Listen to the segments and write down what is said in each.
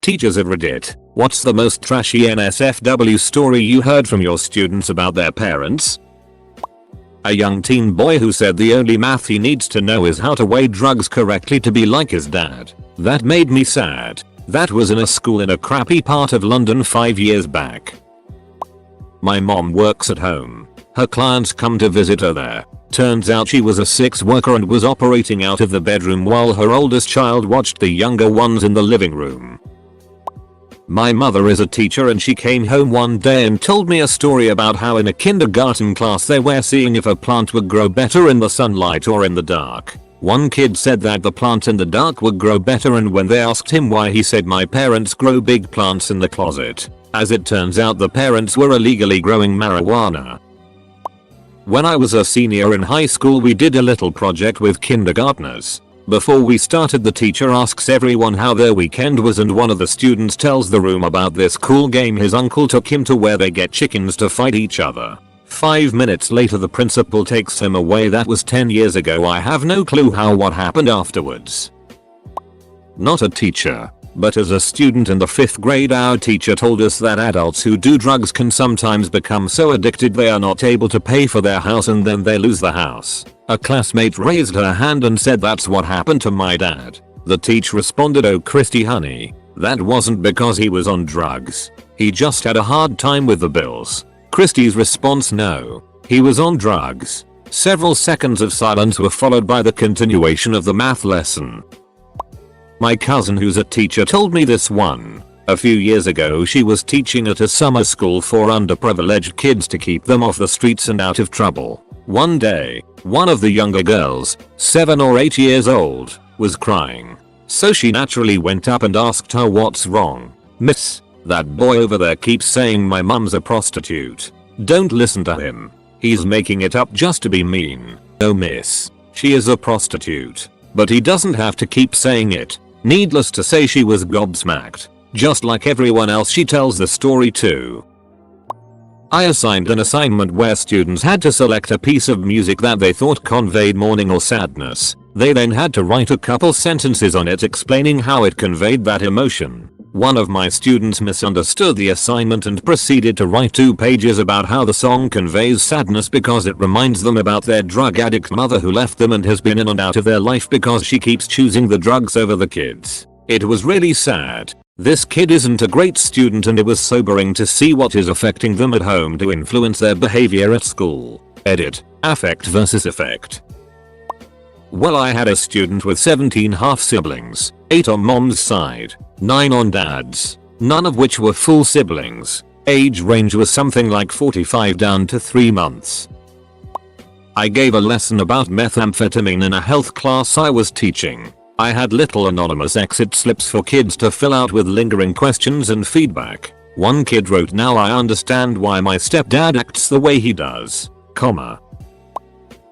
Teachers of Reddit, what's the most trashy NSFW story you heard from your students about their parents? A young teen boy who said the only math he needs to know is how to weigh drugs correctly to be like his dad. That made me sad. That was in a school in a crappy part of London 5 years back. My mom works at home. Her clients come to visit her there. Turns out she was a sex worker and was operating out of the bedroom while her oldest child watched the younger ones in the living room. My mother is a teacher and she came home one day and told me a story about how in a kindergarten class they were seeing if a plant would grow better in the sunlight or in the dark. One kid said that the plant in the dark would grow better, and when they asked him why, he said, "My parents grow big plants in the closet." As it turns out, the parents were illegally growing marijuana. When I was a senior in high school, we did a little project with kindergartners. Before we started, the teacher asks everyone how their weekend was, and one of the students tells the room about this cool game his uncle took him to where they get chickens to fight each other. 5 minutes later the principal takes him away. That was 10 years ago. I have no clue what happened afterwards. Not a teacher, but as a student in the 5th grade, our teacher told us that adults who do drugs can sometimes become so addicted they are not able to pay for their house and then they lose the house. A classmate raised her hand and said, "That's what happened to my dad." The teacher responded, "Oh Christy honey, that wasn't because he was on drugs. He just had a hard time with the bills." Christy's response, "No, he was on drugs." Several seconds of silence were followed by the continuation of the math lesson. My cousin, who's a teacher, told me this one. A few years ago she was teaching at a summer school for underprivileged kids to keep them off the streets and out of trouble. One day, one of the younger girls, 7 or 8 years old, was crying. So she naturally went up and asked her, "What's wrong, miss? That boy over there keeps saying my mum's a prostitute." "Don't listen to him. He's making it up just to be mean." "No miss, she is a prostitute. But he doesn't have to keep saying it." Needless to say, she was gobsmacked. Just like everyone else, she tells the story too. I assigned an assignment where students had to select a piece of music that they thought conveyed mourning or sadness. They then had to write a couple sentences on it explaining how it conveyed that emotion. One of my students misunderstood the assignment and proceeded to write 2 pages about how the song conveys sadness because it reminds them about their drug addict mother who left them and has been in and out of their life because she keeps choosing the drugs over the kids. It was really sad. This kid isn't a great student and it was sobering to see what is affecting them at home to influence their behavior at school. Edit. Affect versus effect. Well, I had a student with 17 half siblings, 8 on mom's side, 9 on dad's, none of which were full siblings. Age range was something like 45 down to 3 months. I gave a lesson about methamphetamine in a health class I was teaching. I had little anonymous exit slips for kids to fill out with lingering questions and feedback. One kid wrote, "Now I understand why my stepdad acts the way he does, comma."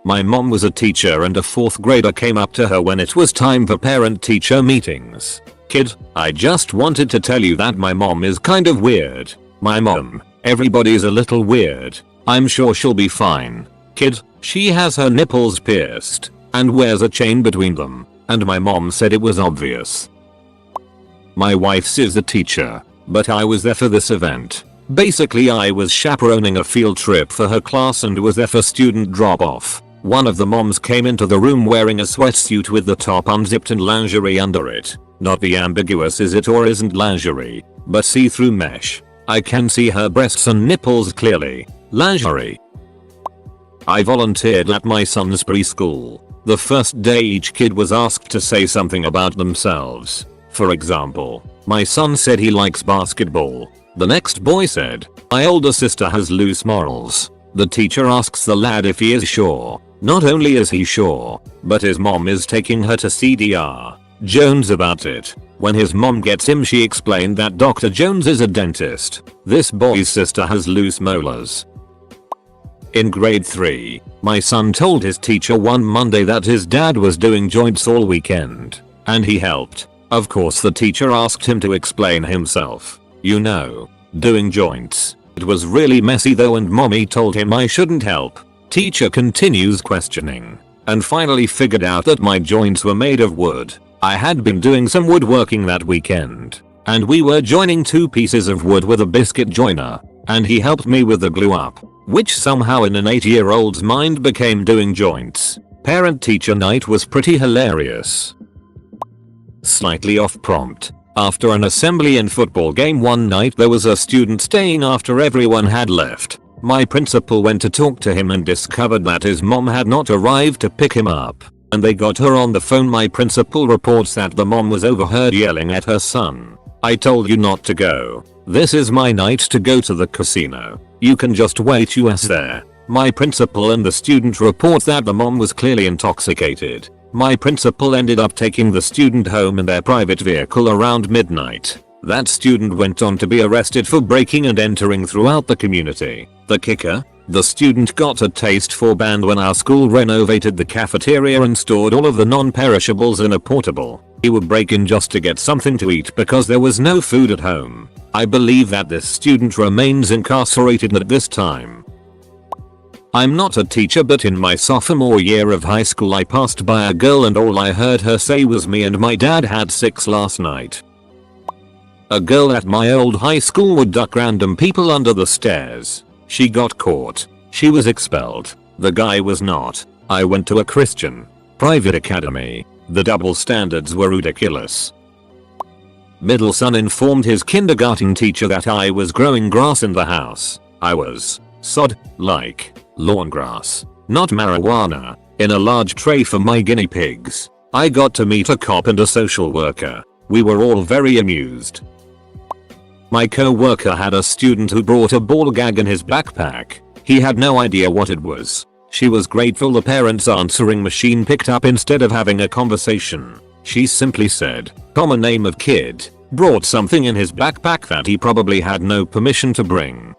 My mom was a teacher and a 4th grader came up to her when it was time for parent-teacher meetings. "Kid, I just wanted to tell you that my mom is kind of weird." "My mom, everybody's a little weird. I'm sure she'll be fine." "Kid, she has her nipples pierced and wears a chain between them." And my mom said it was obvious. My wife's is a teacher, but I was there for this event. Basically, I was chaperoning a field trip for her class and was there for student drop-off. One of the moms came into the room wearing a sweatsuit with the top unzipped and lingerie under it. Not the ambiguous is it or isn't lingerie, but see-through mesh. I can see her breasts and nipples clearly. Lingerie. I volunteered at my son's preschool. The first day each kid was asked to say something about themselves. For example, my son said he likes basketball. The next boy said, "My older sister has loose morals." The teacher asks the lad if he is sure. Not only is he sure, but his mom is taking her to see Dr. Jones about it. When his mom gets him, she explained that Dr. Jones is a dentist. This boy's sister has loose molars. In grade 3, my son told his teacher one Monday that his dad was doing joints all weekend, and he helped. Of course the teacher asked him to explain himself. "You know, doing joints. It was really messy though, and mommy told him I shouldn't help." Teacher continues questioning, and finally figured out that my joints were made of wood. I had been doing some woodworking that weekend. and we were joining 2 pieces of wood with a biscuit joiner, and he helped me with the glue up, which somehow in an 8-year-old's mind became doing joints. Parent-teacher night was pretty hilarious. Slightly off prompt. After an assembly and football game one night, there was a student staying after everyone had left. My principal went to talk to him and discovered that his mom had not arrived to pick him up, and they got her on the phone. My principal reports that the mom was overheard yelling at her son, "I told you not to go. This is my night to go to the casino. You can just wait US there." My principal and the student report that the mom was clearly intoxicated. My principal ended up taking the student home in their private vehicle around midnight. That student went on to be arrested for breaking and entering throughout the community. The kicker? The student got a taste for band when our school renovated the cafeteria and stored all of the non-perishables in a portable. He would break in just to get something to eat because there was no food at home. I believe that this student remains incarcerated at this time. I'm not a teacher, but in my sophomore year of high school I passed by a girl and all I heard her say was "me and my dad had sex last night." A girl at my old high school would duck random people under the stairs. She got caught. She was expelled. The guy was not. I went to a Christian private academy. The double standards were ridiculous. Middle son informed his kindergarten teacher that I was growing grass in the house. I was like lawn grass, not marijuana, in a large tray for my guinea pigs. I got to meet a cop and a social worker. We were all very amused. My co-worker had a student who brought a ball gag in his backpack. He had no idea what it was. She was grateful the parent's answering machine picked up instead of having a conversation. She simply said, common name of kid, brought something in his backpack that he probably had no permission to bring.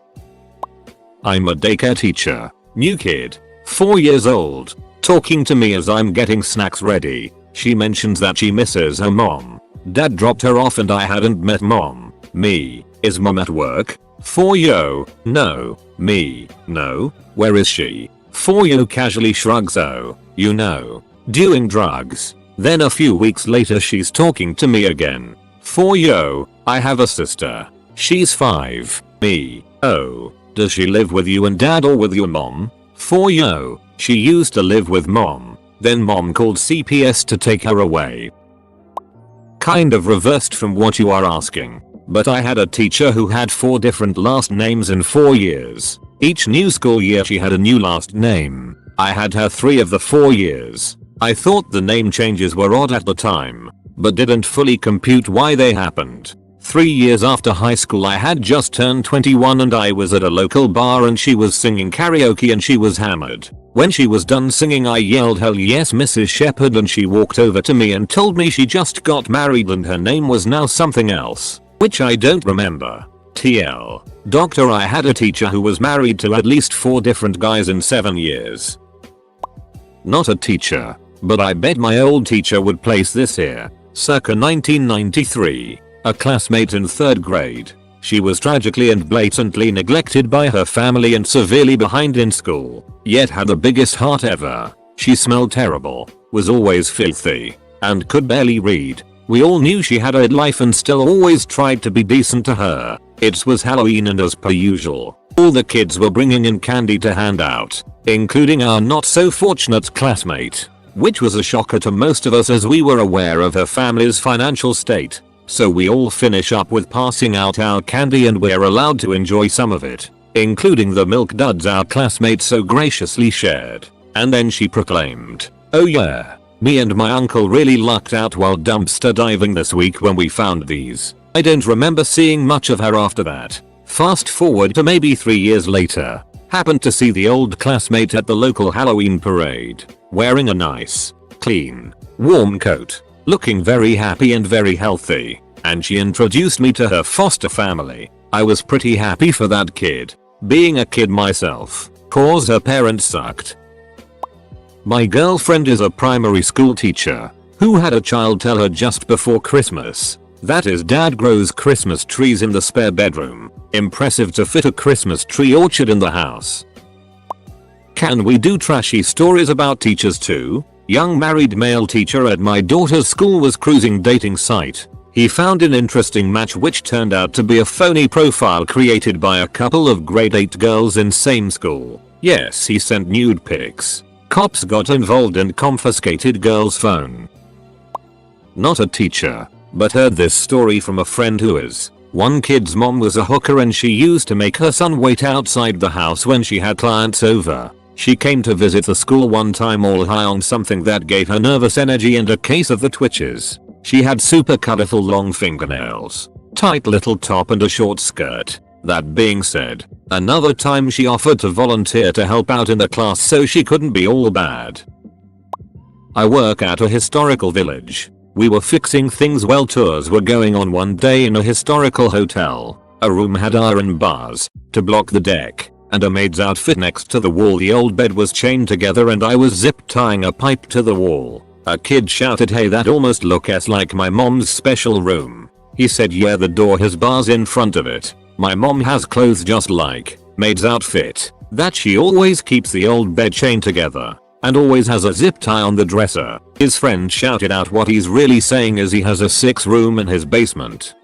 I'm a daycare teacher. New kid, 4 years old, talking to me as I'm getting snacks ready. She mentions that she misses her mom. Dad dropped her off and I hadn't met mom. Me, is mom at work? 4yo, no. Me, no. Where is she? 4yo casually shrugs, oh, you know, doing drugs. Then a few weeks later she's talking to me again. 4yo, I have a sister. She's 5. Me, oh. Does she live with you and dad or with your mom? 4yo, she used to live with mom. Then mom called CPS to take her away. Kind of reversed from what you are asking. But I had a teacher who had 4 different last names in 4 years. Each new school year she had a new last name. I had her 3 of the 4 years. I thought the name changes were odd at the time, but didn't fully compute why they happened. 3 years after high school I had just turned 21 and I was at a local bar and she was singing karaoke and she was hammered. When she was done singing I yelled hell yes Mrs. Shepherd and she walked over to me and told me she just got married and her name was now something else, which I don't remember. TL. Doctor, I had a teacher who was married to at least 4 different guys in 7 years. Not a teacher, but I bet my old teacher would place this here. Circa 1993. A classmate in 3rd grade. She was tragically and blatantly neglected by her family and severely behind in school, yet had the biggest heart ever. She smelled terrible, was always filthy, and could barely read. We all knew she had a life and still always tried to be decent to her. It was Halloween and as per usual, all the kids were bringing in candy to hand out, including our not so fortunate classmate, which was a shocker to most of us as we were aware of her family's financial state. So we all finish up with passing out our candy and we're allowed to enjoy some of it, including the milk duds our classmate so graciously shared. And then she proclaimed, "Oh yeah, me and my uncle really lucked out while dumpster diving this week when we found these." I don't remember seeing much of her after that. Fast forward to maybe 3 years later. Happened to see the old classmate at the local Halloween parade, wearing a nice, clean, warm coat, looking very happy and very healthy, and she introduced me to her foster family. I was pretty happy for that kid, being a kid myself, cause her parents sucked. My girlfriend is a primary school teacher who had a child tell her just before Christmas that his dad grows Christmas trees in the spare bedroom. Impressive to fit a Christmas tree orchard in the house. Can we do trashy stories about teachers too? Young married male teacher at my daughter's school was cruising dating site. He found an interesting match which turned out to be a phony profile created by a couple of grade 8 girls in same school. Yes, he sent nude pics. Cops got involved and confiscated girl's phone. Not a teacher, but heard this story from a friend who is. One kid's mom was a hooker and she used to make her son wait outside the house when she had clients over. She came to visit the school one time all high on something that gave her nervous energy and a case of the twitches. She had super colorful long fingernails, tight little top and a short skirt. That being said, another time she offered to volunteer to help out in the class so she couldn't be all bad. I work at a historical village. We were fixing things while tours were going on one day in a historical hotel. A room had iron bars to block the deck and a maid's outfit next to the wall. The old bed was chained together and I was zip tying a pipe to the wall. A kid shouted, "Hey, that almost looks like my mom's special room." He said, "Yeah, the door has bars in front of it. My mom has clothes just like maid's outfit that she always keeps the old bed chained together and always has a zip tie on the dresser." His friend shouted out what he's really saying is he has a 6-room in his basement.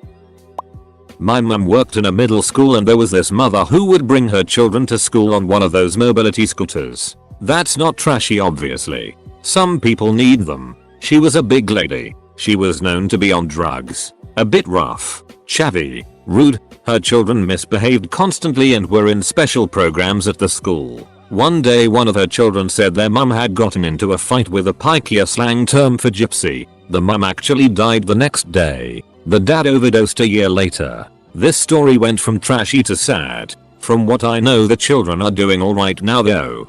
My mum worked in a middle school and there was this mother who would bring her children to school on one of those mobility scooters. That's not trashy obviously. Some people need them. She was a big lady. She was known to be on drugs. A bit rough, chavvy, rude. Her children misbehaved constantly and were in special programs at the school. One day one of her children said their mum had gotten into a fight with a Pikeya slang term for gypsy. The mum actually died the next day. The dad overdosed a year later. This story went from trashy to sad. From what I know, the children are doing alright now though.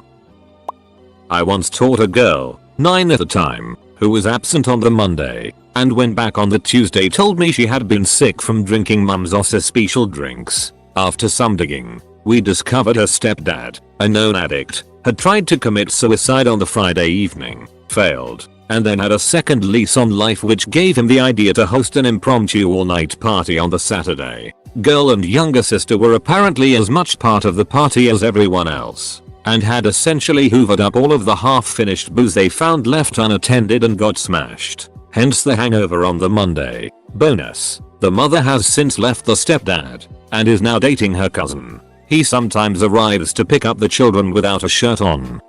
I once taught a girl, 9 at the time, who was absent on the Monday and went back on the Tuesday. Told me she had been sick from drinking mum's special drinks. After some digging, we discovered her stepdad, a known addict, had tried to commit suicide on the Friday evening, failed, and then had a second lease on life which gave him the idea to host an impromptu all-night party on the Saturday. Girl and younger sister were apparently as much part of the party as everyone else, and had essentially hoovered up all of the half-finished booze they found left unattended and got smashed. Hence the hangover on the Monday. Bonus: the mother has since left the stepdad and is now dating her cousin. He sometimes arrives to pick up the children without a shirt on.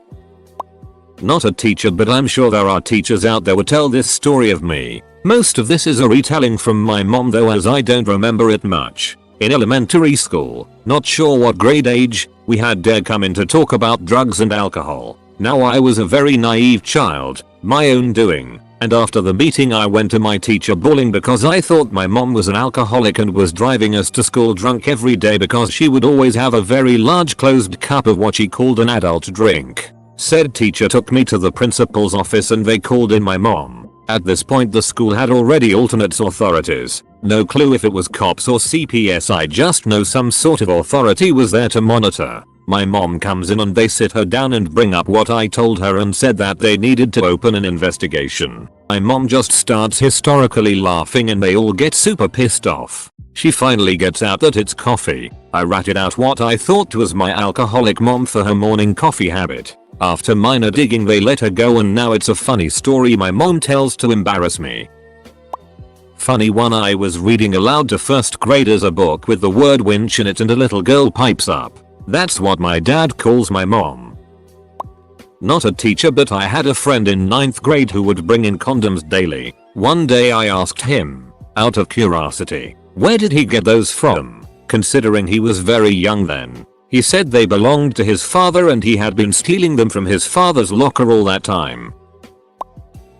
Not a teacher, but I'm sure there are teachers out there who tell this story of me. Most of this is a retelling from my mom though, as I don't remember it much. In elementary school, not sure what grade age, we had Dad come in to talk about drugs and alcohol. Now I was a very naive child, my own doing, and after the meeting I went to my teacher bawling because I thought my mom was an alcoholic and was driving us to school drunk every day because she would always have a very large closed cup of what she called an adult drink. Said teacher took me to the principal's office and they called in my mom. At this point the school had already alternate authorities. No clue if it was cops or CPS, I just know some sort of authority was there to monitor. My mom comes in and they sit her down and bring up what I told her and said that they needed to open an investigation. My mom just starts hysterically laughing and they all get super pissed off. She finally gets out that it's coffee. I ratted out what I thought was my alcoholic mom for her morning coffee habit. After minor digging they let her go and now it's a funny story my mom tells to embarrass me. Funny one: I was reading aloud to first graders a book with the word winch in it and a little girl pipes up. That's what my dad calls my mom. Not a teacher, but I had a friend in 9th grade who would bring in condoms daily. One day I asked him, out of curiosity, where did he get those from, considering he was very young then. He said they belonged to his father and he had been stealing them from his father's locker all that time.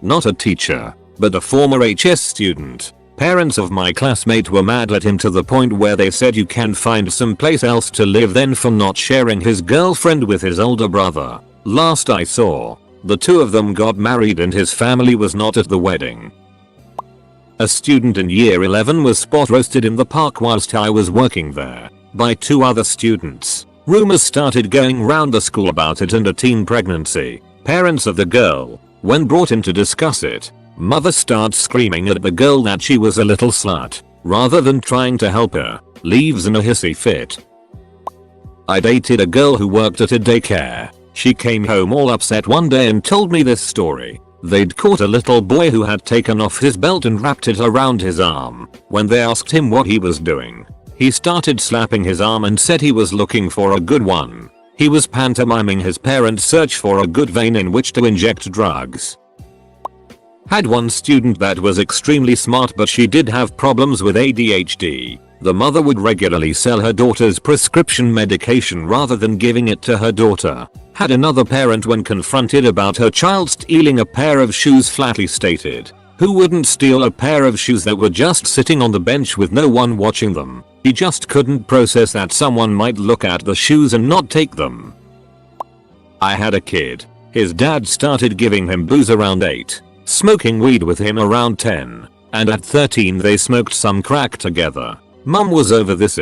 Not a teacher, but a former HS student. Parents of my classmate were mad at him to the point where they said you can find someplace else to live then for not sharing his girlfriend with his older brother. Last I saw, the two of them got married and his family was not at the wedding. A student in year 11 was spot roasted in the park whilst I was working there by 2 other students. Rumors started going round the school about it and a teen pregnancy. Parents of the girl, when brought in to discuss it, mother starts screaming at the girl that she was a little slut, rather than trying to help her, leaves in a hissy fit. I dated a girl who worked at a daycare. She came home all upset one day and told me this story. They'd caught a little boy who had taken off his belt and wrapped it around his arm. When they asked him what he was doing, he started slapping his arm and said he was looking for a good one. He was pantomiming his parents' search for a good vein in which to inject drugs. Had one student that was extremely smart, but she did have problems with ADHD. The mother would regularly sell her daughter's prescription medication rather than giving it to her daughter. Had another parent, when confronted about her child stealing a pair of shoes, flatly stated, "Who wouldn't steal a pair of shoes that were just sitting on the bench with no one watching them?" He just couldn't process that someone might look at the shoes and not take them. I had a kid. His dad started giving him booze around 8, smoking weed with him around 10, and at 13 they smoked some crack together. Mum was over this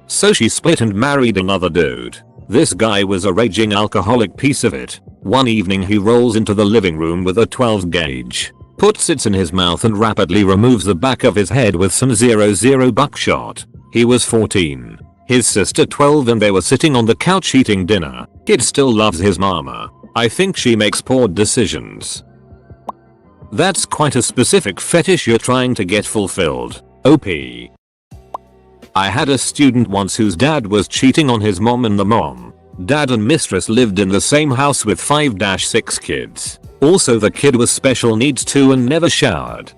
so she split and married another dude. This guy was a raging alcoholic piece of it. One evening he rolls into the living room with a 12 gauge, puts it in his mouth and rapidly removes the back of his head with some 00 buckshot. He was 14. His sister 12, and they were sitting on the couch eating dinner. Kid still loves his mama. I think she makes poor decisions. That's quite a specific fetish you're trying to get fulfilled. OP. I had a student once whose dad was cheating on his mom, and the mom, dad and mistress lived in the same house with 5-6 kids. Also, the kid was special needs too and never showered.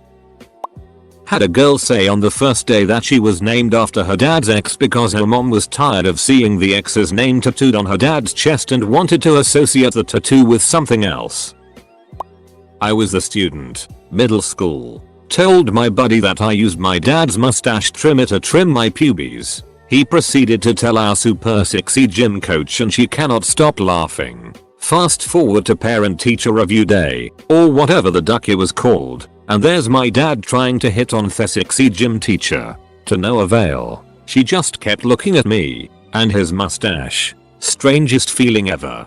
Had a girl say on the first day that she was named after her dad's ex because her mom was tired of seeing the ex's name tattooed on her dad's chest and wanted to associate the tattoo with something else. I was the student, middle school. Told my buddy that I used my dad's mustache trimmer to trim my pubes. He proceeded to tell our super sexy gym coach, and she cannot stop laughing. Fast forward to parent-teacher review day, or whatever the duck it was called, and there's my dad trying to hit on the sexy gym teacher. To no avail. She just kept looking at me and his mustache. Strangest feeling ever.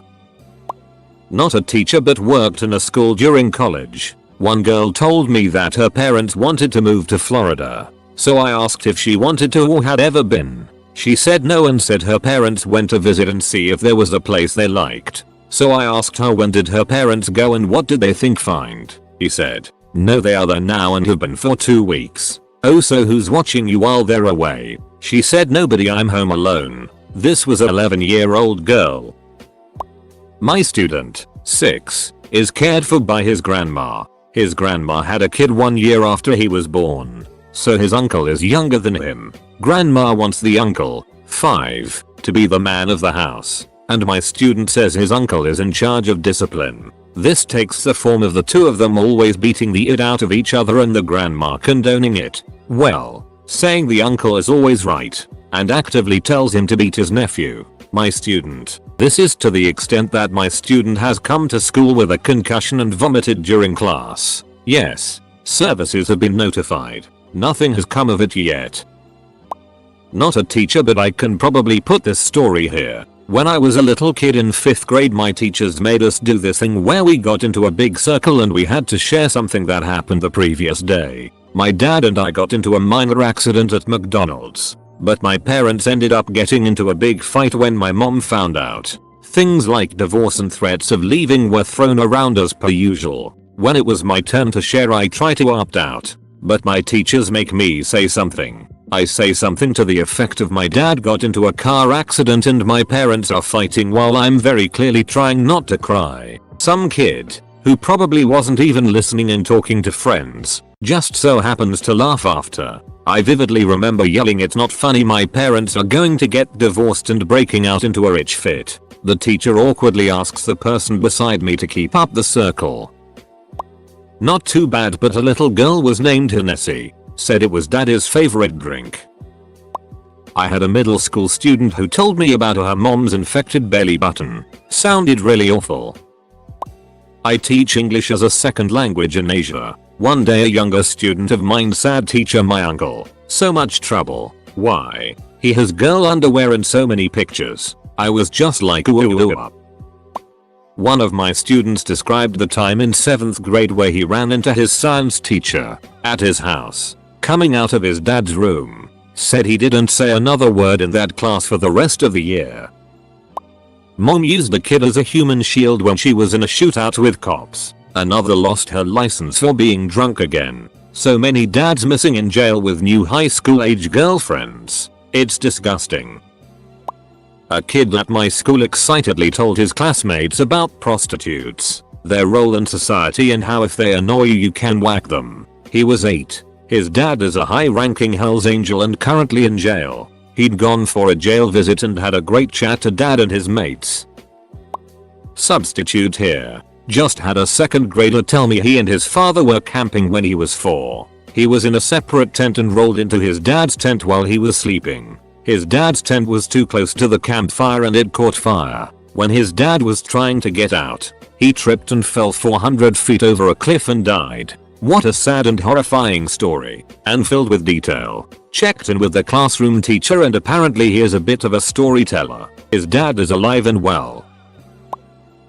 Not a teacher, but worked in a school during college. One girl told me that her parents wanted to move to Florida, so I asked if she wanted to or had ever been. She said no and said her parents went to visit and see if there was a place they liked. So I asked her when did her parents go and what did they think find. He said, "No, they are there now and have been for 2 weeks. Oh, so who's watching you while they're away?" She said, "Nobody, I'm home alone." This was an 11-year-old girl. My student, 6, is cared for by his grandma. His grandma had a kid 1 year after he was born, so his uncle is younger than him. Grandma wants the uncle, 5, to be the man of the house, and my student says his uncle is in charge of discipline. This takes the form of the two of them always beating the it out of each other and the grandma condoning it. Well, saying the uncle is always right, and actively tells him to beat his nephew. My student. This is to the extent that my student has come to school with a concussion and vomited during class. Yes, services have been notified. Nothing has come of it yet. Not a teacher, but I can probably put this story here. When I was a little kid in 5th grade, my teachers made us do this thing where we got into a big circle and we had to share something that happened the previous day. My dad and I got into a minor accident at McDonald's. But my parents ended up getting into a big fight when my mom found out. Things like divorce and threats of leaving were thrown around as per usual. When it was my turn to share, I try to opt out, but my teachers make me say something. I say something to the effect of my dad got into a car accident and my parents are fighting while I'm very clearly trying not to cry. Some kid, who probably wasn't even listening and talking to friends, just so happens to laugh after. I vividly remember yelling, "It's not funny, my parents are going to get divorced," and breaking out into a rich fit. The teacher awkwardly asks the person beside me to keep up the circle. Not too bad, but a little girl was named Hennessy. Said it was daddy's favorite drink. I had a middle school student who told me about her mom's infected belly button. Sounded really awful. I teach English as a second language in Asia. One day a younger student of mine said, "Teacher, my uncle, so much trouble. Why? He has girl underwear in so many pictures." I was just like, ooh. One of my students described the time in 7th grade where he ran into his science teacher at his house, coming out of his dad's room. Said he didn't say another word in that class for the rest of the year. Mom used the kid as a human shield when she was in a shootout with cops. Another lost her license for being drunk again. So many dads missing in jail with new high school age girlfriends. It's disgusting. A kid at my school excitedly told his classmates about prostitutes, their role in society and how if they annoy you can whack them. He was 8. His dad is a high-ranking Hells Angel and currently in jail. He'd gone for a jail visit and had a great chat to dad and his mates. Substitute here. Just had a 2nd grader tell me he and his father were camping when he was 4. He was in a separate tent and rolled into his dad's tent while he was sleeping. His dad's tent was too close to the campfire and it caught fire. When his dad was trying to get out, he tripped and fell 400 feet over a cliff and died. What a sad and horrifying story, and filled with detail. Checked in with the classroom teacher and apparently he is a bit of a storyteller. His dad is alive and well.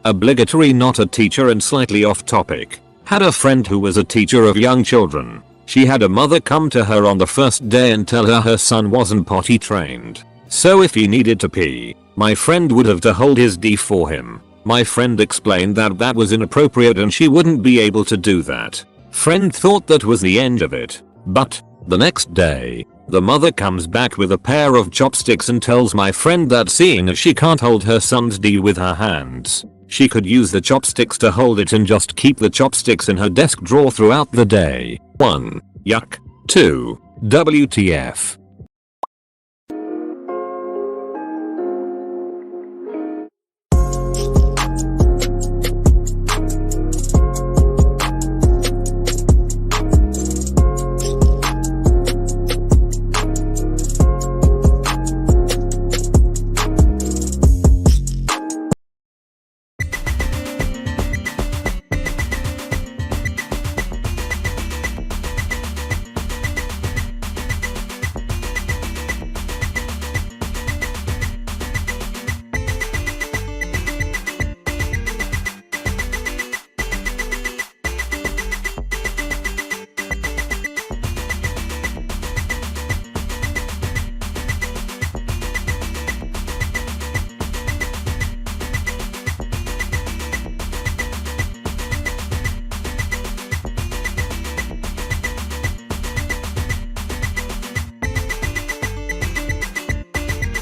Obligatory not a teacher and slightly off topic. Had a friend who was a teacher of young children. She had a mother come to her on the first day and tell her son wasn't potty trained. So if he needed to pee, my friend would have to hold his D for him. My friend explained that that was inappropriate and she wouldn't be able to do that. Friend thought that was the end of it. But the next day, the mother comes back with a pair of chopsticks and tells my friend that seeing as she can't hold her son's D with her hands, she could use the chopsticks to hold it and just keep the chopsticks in her desk drawer throughout the day. 1. Yuck. 2. WTF.